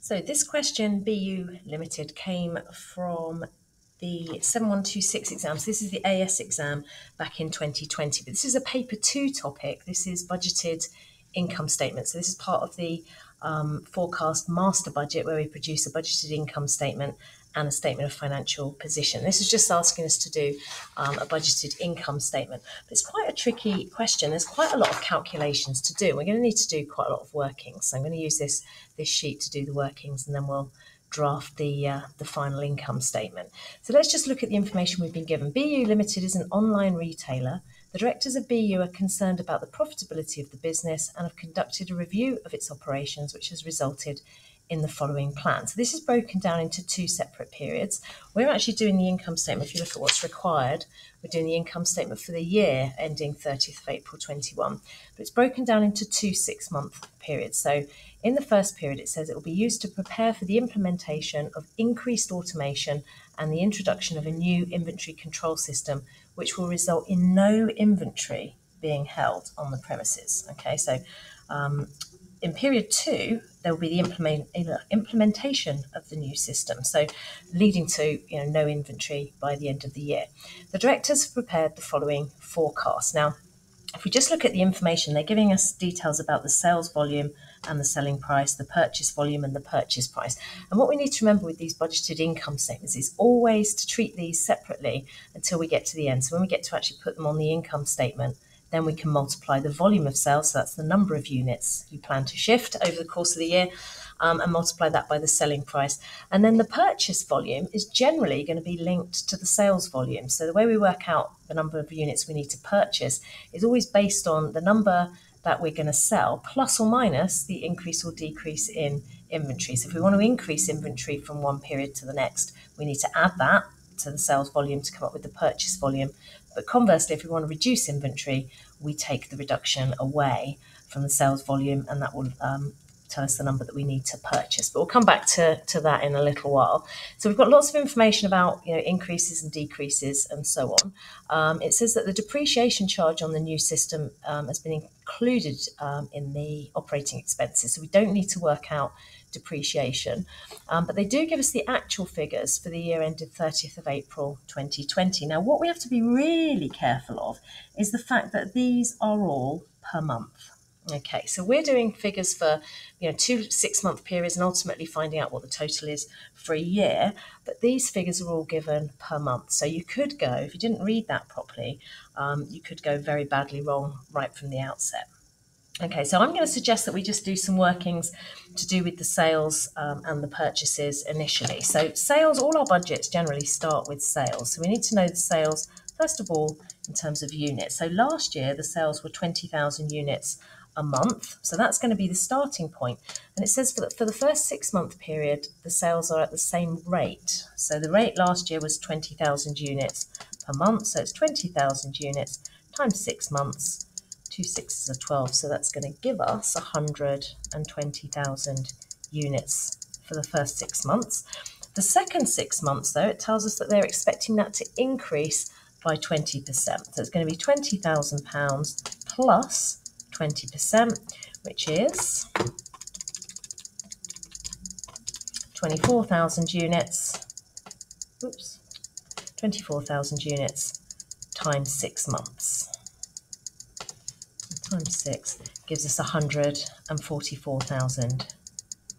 So this question, BU Limited, came from the 7126 exam. So this is the AS exam back in 2020. But this is a paper 2 topic. This is budgeted income statement. So this is part of the forecast master budget, where we produce a budgeted income statement and a statement of financial position. This is just asking us to do a budgeted income statement. But it's quite a tricky question. There's quite a lot of calculations to do. We're going to need to do quite a lot of workings. So I'm going to use this sheet to do the workings, and then we'll draft the final income statement. So let's just look at the information we've been given. BU Limited is an online retailer. The directors of BU are concerned about the profitability of the business and have conducted a review of its operations, which has resulted in the following plan. So this is broken down into 2 separate periods. We're actually doing the income statement. If you look at what's required, we're doing the income statement for the year ending 30th of April 21, but it's broken down into 2 6-month periods. So in the first period, it says it will be used to prepare for the implementation of increased automation and the introduction of a new inventory control system, which will result in no inventory being held on the premises. Okay, so in period 2, there will be the implementation of the new system, so leading to no inventory by the end of the year. The directors have prepared the following forecast. Now, if we just look at the information, they're giving us details about the sales volume and the selling price, the purchase volume and the purchase price. And what we need to remember with these budgeted income statements is always to treat these separately until we get to the end. So when we get to actually put them on the income statement, then we can multiply the volume of sales, so that's the number of units you plan to shift over the course of the year, and multiply that by the selling price. And then the purchase volume is generally going to be linked to the sales volume. So the way we work out the number of units we need to purchase is always based on the number that we're going to sell, plus or minus the increase or decrease in inventory. So if we want to increase inventory from one period to the next, we need to add that to the sales volume to come up with the purchase volume. But conversely, if we want to reduce inventory, we take the reduction away from the sales volume, and that will tell us the number that we need to purchase. But we'll come back to that in a little while. So we've got lots of information about increases and decreases and so on. It says that the depreciation charge on the new system has been included in the operating expenses, so we don't need to work out depreciation, but they do give us the actual figures for the year ended 30th of April 2020. Now, what we have to be really careful of is the fact that these are all per month. Okay, so we're doing figures for 2 6-month periods and ultimately finding out what the total is for a year, but these figures are all given per month. So you could go, if you didn't read that properly, you could go very badly wrong right from the outset. Okay, so I'm going to suggest that we just do some workings to do with the sales and the purchases initially. So sales, all our budgets generally start with sales. So we need to know the sales, first of all, in terms of units. So last year, the sales were 20,000 units a month. So that's going to be the starting point. And it says for the first 6-month period, the sales are at the same rate. So the rate last year was 20,000 units per month. So it's 20,000 units times 6 months. 2 6s are 12, so that's going to give us 120,000 units for the first 6 months. The second 6 months, though, it tells us that they're expecting that to increase by 20%. So it's going to be £20,000 plus 20%, which is 24,000 units. 24,000 units times 6 months. Times 6 gives us 144,000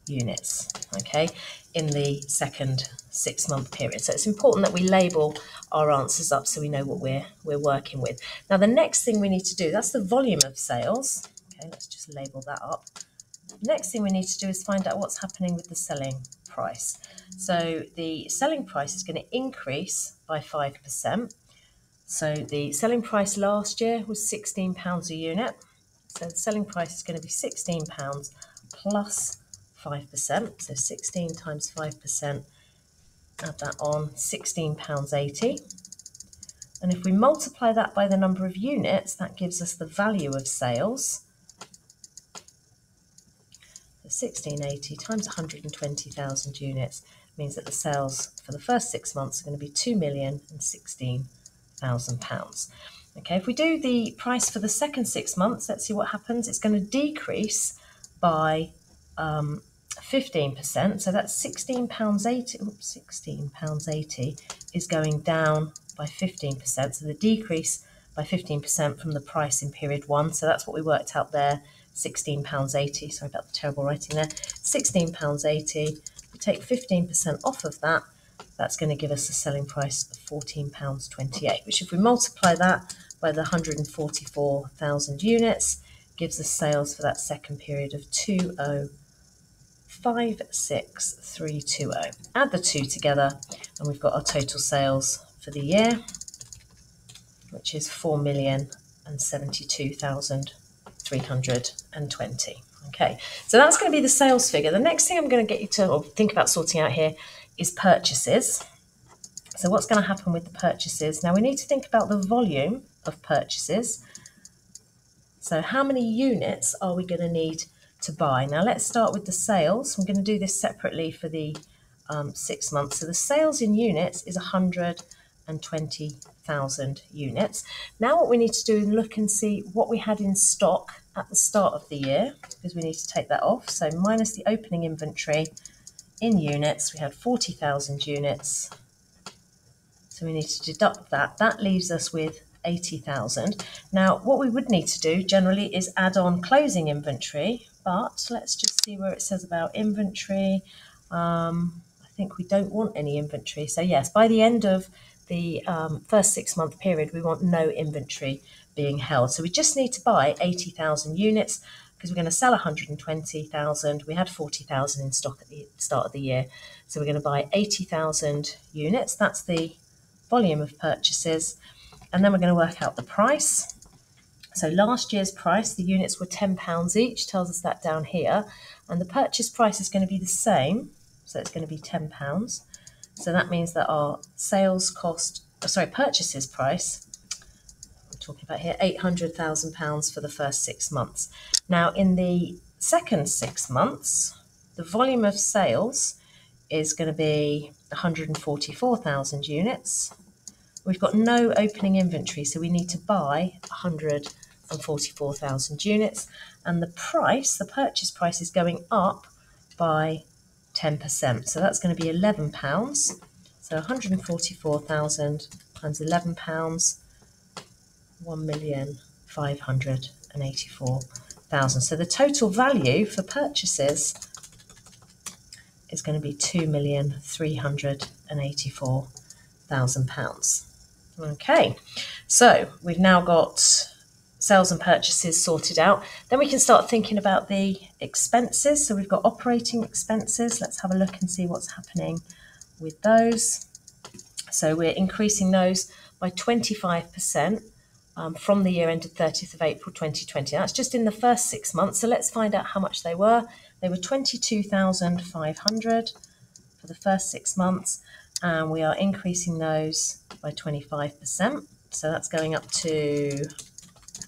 units, okay, in the second 6-month period. So it's important that we label our answers up so we know what we're working with. Now, the next thing we need to do, that's the volume of sales. Okay, let's just label that up. The next thing we need to do is find out what's happening with the selling price. So the selling price is going to increase by 5%. So the selling price last year was £16 a unit. So the selling price is going to be £16 plus 5%. So 16 times 5%, add that on, £16.80. And if we multiply that by the number of units, that gives us the value of sales. So 1680 times 120,000 units means that the sales for the first 6 months are going to be £2,016,000. Okay, if we do the price for the second 6 months, let's see what happens. It's going to decrease by 15%, so that's £16.80. Oops, £16.80 is going down by 15%. So the decrease by 15% from the price in period 1. So that's what we worked out there, £16.80. Sorry about the terrible writing there. £16.80. We take 15% off of that. That's going to give us a selling price of £14.28, which if we multiply that by the 144,000 units, gives us sales for that second period of 2056320. Add the two together and we've got our total sales for the year, which is 4,072,320. Okay, so that's going to be the sales figure. The next thing I'm going to get you to think about sorting out here is purchases. So what's going to happen with the purchases? Now we need to think about the volume of purchases. So how many units are we going to need to buy? Now let's start with the sales. I'm going to do this separately for the 6 months. So the sales in units is 120,000 units. Now what we need to do is look and see what we had in stock at the start of the year, because we need to take that off. So minus the opening inventory in units, we had 40,000 units. So we need to deduct that. That leaves us with 80,000. Now, what we would need to do generally is add on closing inventory, but let's just see where it says about inventory. I think we don't want any inventory. So yes, by the end of the first 6 month period, we want no inventory being held. So we just need to buy 80,000 units because we're going to sell 120,000. We had 40,000 in stock at the start of the year. So we're going to buy 80,000 units. That's the volume of purchases. And then we're going to work out the price. So last year's price, the units were £10 each, tells us that down here. And the purchase price is going to be the same. So it's going to be £10. So that means that our purchases price, I'm talking about here, £800,000 for the first 6 months. Now in the second 6 months, the volume of sales is going to be 144,000 units. We've got no opening inventory, so we need to buy 144,000 units. And the price, the purchase price, is going up by 10%. So that's going to be £11. So 144,000 times £11, 1,584,000. So the total value for purchases is going to be £2,384,000. Okay, so we've now got sales and purchases sorted out. Then we can start thinking about the expenses. So we've got operating expenses. Let's have a look and see what's happening with those. So we're increasing those by 25% from the year ended 30th of April 2020. That's just in the first 6 months. So let's find out how much they were. They were 22,500 for the first 6 months. And we are increasing those by 25%. So that's going up to,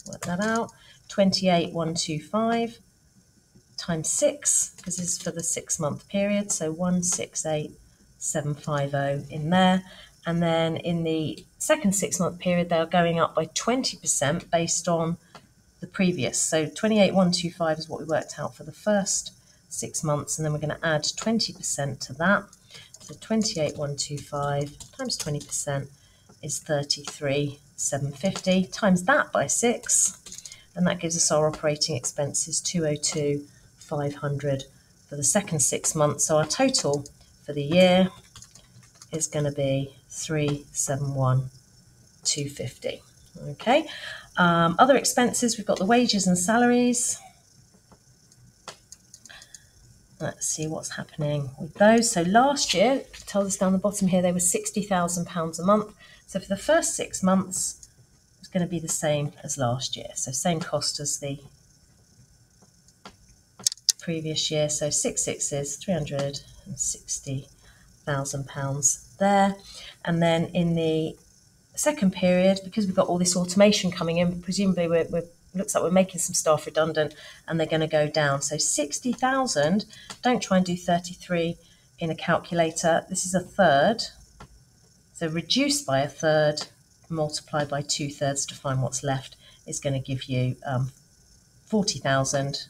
work that out, 28,125 times 6, because this is for the 6 month period. So 168,750 in there. And then in the second 6 month period, they are going up by 20% based on the previous. So 28,125 is what we worked out for the first 6 months. And then we're going to add 20% to that. So 28,125 times 20% is 33,750. Times that by 6, and that gives us our operating expenses 202,500 for the second 6 months. So our total for the year is going to be 371,250. Okay. Other expenses, we've got the wages and salaries. Let's see what's happening with those. So last year, it tells us down the bottom here, they were £60,000 a month. So for the first 6 months, it's going to be the same as last year. So same cost as the previous year. So 6 is £360,000 there. And then in the second period, because we've got all this automation coming in, presumably looks like we're making some staff redundant and they're going to go down. So 60,000, don't try and do 33 in a calculator. This is a third. So reduced by a third, multiplied by 2/3 to find what's left is going to give you 40,000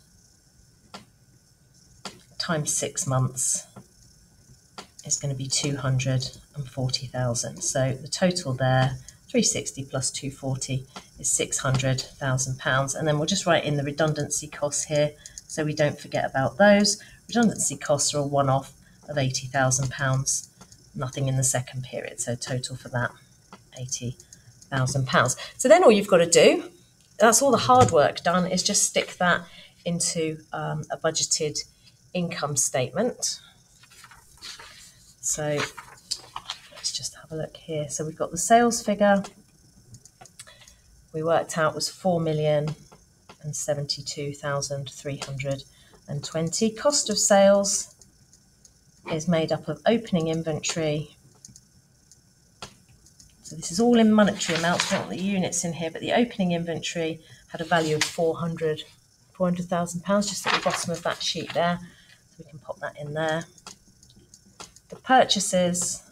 times 6 months is going to be 240,000. So the total there, 360 plus 240 is £600,000. And then we'll just write in the redundancy costs here so we don't forget about those. Redundancy costs are a one-off of £80,000, nothing in the second period. So total for that, £80,000. So then all you've got to do, that's all the hard work done, is just stick that into a budgeted income statement. So let's just have a look here. So we've got the sales figure we worked out was 4,072,320. Cost of sales is made up of opening inventory. So this is all in monetary amounts, not the units in here, but the opening inventory had a value of £400,000, just at the bottom of that sheet there. So we can pop that in there. The purchases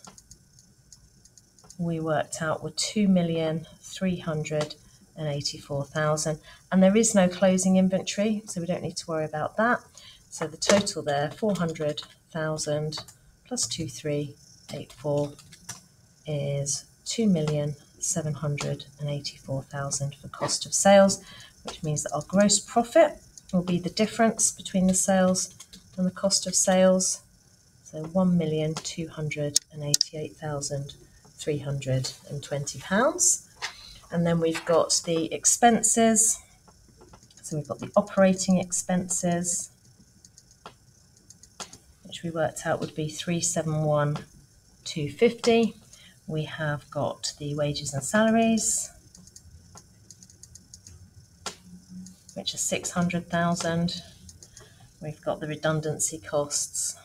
we worked out were 2,384,000, and there is no closing inventory, so we don't need to worry about that. So the total there, 400,000 plus 2,384 is 2,784,000 for cost of sales, which means that our gross profit will be the difference between the sales and the cost of sales. So £1,288,320. And then we've got the expenses. So we've got the operating expenses, which we worked out would be 371,250. We have got the wages and salaries, which are 600,000. We've got the redundancy costs,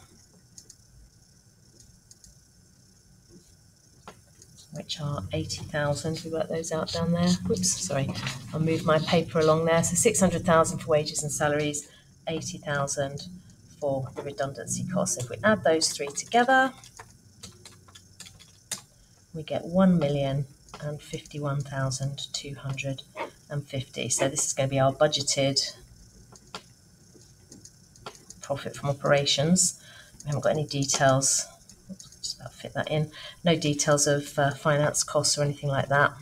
which are 80,000. We work those out down there. Whoops, sorry, I'll move my paper along there. So 600,000 for wages and salaries, 80,000 for the redundancy costs. If we add those three together, we get 1,051,250. So this is going to be our budgeted profit from operations. We haven't got any details. Just about fit that in. No details of finance costs or anything like that.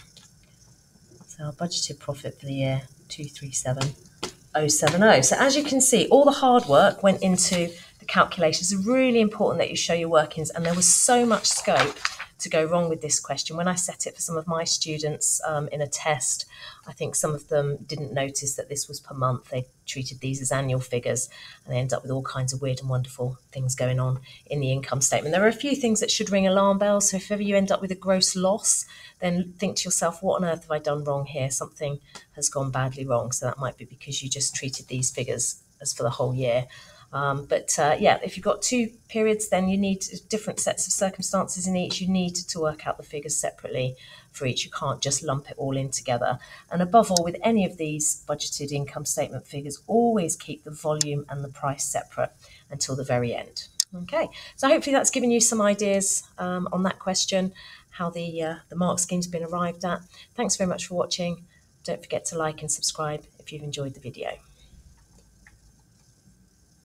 So our budgeted profit for the year, 237,070. So as you can see, all the hard work went into the calculations. It's really important that you show your workings, and there was so much scope to go wrong with this question. When I set it for some of my students in a test, I think some of them didn't notice that this was per month. They treated these as annual figures, and they end up with all kinds of weird and wonderful things going on in the income statement. There are a few things that should ring alarm bells. So if ever you end up with a gross loss, then think to yourself, what on earth have I done wrong here? Something has gone badly wrong. So that might be because you just treated these figures as for the whole year. Yeah, if you've got two periods, then you need different sets of circumstances in each. You need to work out the figures separately for each. You can't just lump it all in together. And above all, with any of these budgeted income statement figures, always keep the volume and the price separate until the very end. Okay, so hopefully that's given you some ideas on that question, how the mark scheme's been arrived at. Thanks very much for watching. Don't forget to like and subscribe if you've enjoyed the video.